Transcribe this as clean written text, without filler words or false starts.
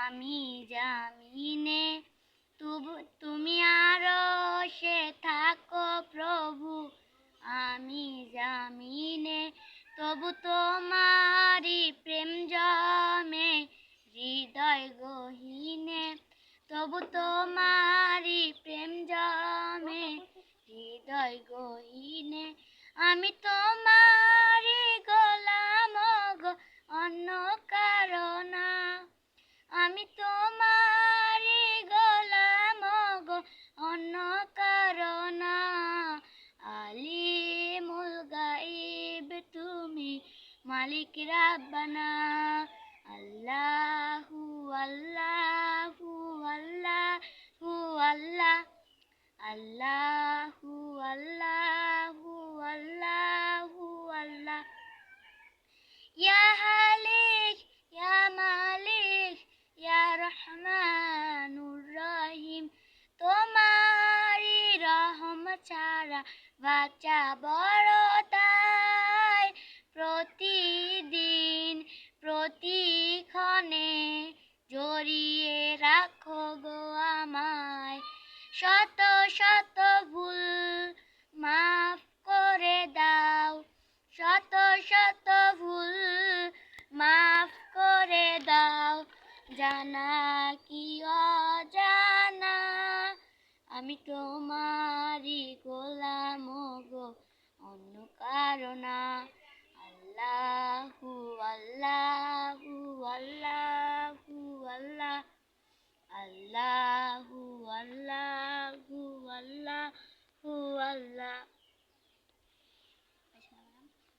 আমি জামিনে, তুমি আরশে থাকো প্রভু, আমি জামিনে, তবু তোমারি প্রেম জমে হৃদয় গহীনে, তবু তোমারি প্রেম জমে হৃদয় গহীনে। আমি তোমারি গোলাম গো, অন্য কারো না। আমি তোমারি গোলাম গো, অন্য কারো না। আলিমুল গাইব তুমি, মালিক রাব্বানা। আল্লাহু আল্লাহু আল্লাহু আল্লাহ, আল্লাহু আল্লাহু আল্লাহু আল্লাহ। ইয়া হালিক ইয়া মালিক ইয়া রহমানুর রহিম, তোমারি রহম ছাড়া বাঁচা বড় দায়। প্রতিদিন প্রতিক্ষণে জড়িয়ে রাখো গো আমায়, শত শত ভুল মাফ করে দাও, শত শত ভুল মাফ করে দাও। জানা কি অজানা, আমি তোমারি গোলাম গো, অন্য কারো না।